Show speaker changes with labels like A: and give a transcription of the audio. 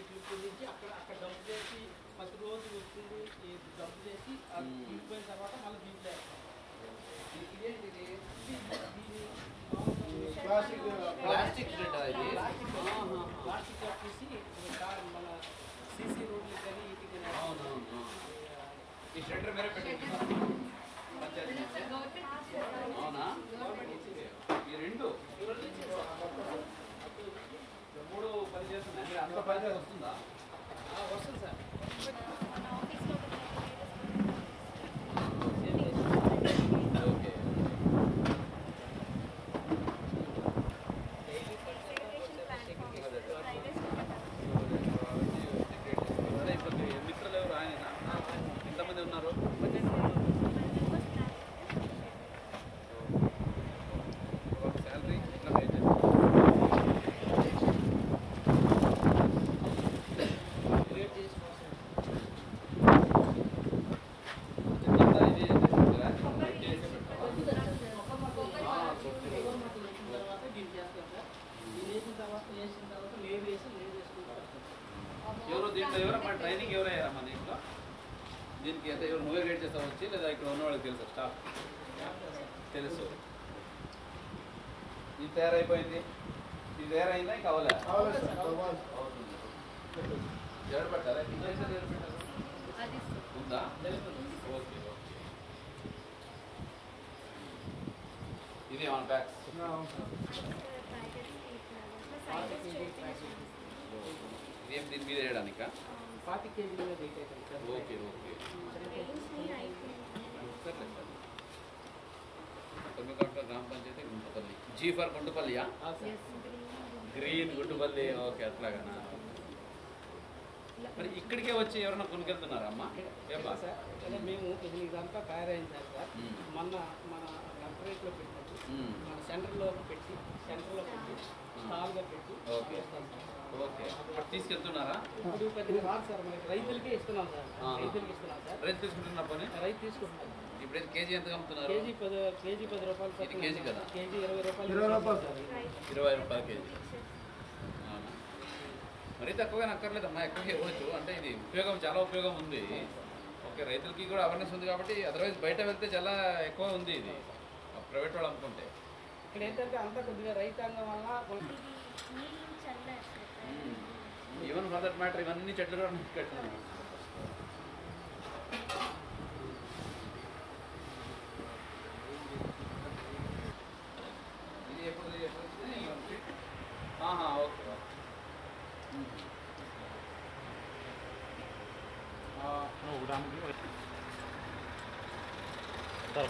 A: చెట్లు నుంచి అక్కడ అక్కడ డంప్ చేసి ఫస్ట్ రోజు వచ్చింది డంప్ చేసి తీరిపోయిన తర్వాత మళ్ళీ దీంట్లో వేస్తాం. ఇదేంటిది ప్లాస్టిక్ ప్లాస్టిక్ ప్లాస్టిక్ వచ్చేసి మన సీసీ రోడ్లు కానీ వీటికి ఈ షెల్టర్ మేరే పెట్టి అవునా ఈ రెండు మూడు పని చేస్తుంది అంత పని వస్తుందా? వస్తుంది సార్. ఓకే మిత్రులు ఎవరు ఆయన ఎంతమంది ఉన్నారు? శాలరీ ఎట్లా మెయింటైన్? ఎవరు దీంట్లో ఎవరమ్మా ట్రైనింగ్ ఎవరయ్యారమ్మా దీంట్లో? దీనికి ఎంత ఎవరు నువ్వే గైడ్ చేస్తావు వచ్చి లేదా ఇక్కడ ఉన్న వాళ్ళకి తెలుసు స్టాఫ్ తెలుసు? ఇది తయారైపోయింది, ఇది తయారైందా ఇంకా అవ్వలే? అవుతుంది. ఎవరు పెట్టారా? ఎవరు పెట్టారు ఉందా? Okay okay. ఇది ఏమన్నా ప్యాక్స్ ఇదేం దీని మీద వేయడానికా? 40 kg వెయిట్ అవుతుంది సార్. Okay okay. తొమ్మిదిగంట గ్రామ పంచాయతీ గుంటుపల్లి. జీ ఫర్ గుంటుపల్లియా? గ్రీన్ గుంటుపల్లి. ఓకే అట్లాగనా. మరి ఇక్కడికే వచ్చి ఎవరైనా కొనుకెళ్తున్నారా అమ్మా? ఏమా సార్ మేము ఇదంతా తయారైంది సార్. మొన్న మన కంపరేట్లో పెట్టినట్టు మన సెంటర్లో పెట్టి స్టాల్గా పెట్టి ఓకే ఓకే తీసుకెళ్తున్నారా? ఇప్పుడు పెద్దగా రాదు సార్, మనకి రైతులకే ఇస్తున్నాం సార్. రైతులకి ఇస్తున్నాం సార్. రైతు తీసుకుంటున్నా పని రైతు తీసుకుంటున్నాం. ఇప్పుడు కేజీ ఎంత అమ్ముతున్నారు? కేజీ 10 రూపాయలు. ఇది కేజీ కదా? కేజీ 20 రూపాయలు. 20 రూపాయలు కేజీ. మరీ తక్కువగా అక్కర్లేదమ్మా, ఎక్కువగా ఇవ్వచ్చు. అంటే ఇది ఉపయోగం చాలా ఉపయోగం ఉంది. ఓకే రైతులకి కూడా అవేర్నెస్ ఉంది కాబట్టి. అదర్వైజ్ బయట వెళ్తే చాలా ఎక్కువ ఉంది ఇది ప్రైవేట్ వాళ్ళు అమ్ముకుంటే. ఇక్కడ ఏంటంటే అంతా కొద్దిగా రైతాంగం వల్ల ఈవెన్ ఫర్ దట్ మ్యాటర్ ఇవన్నీ చెట్లు కూడా కట్టినాను. ఇది ఎప్పుడు ఓకే.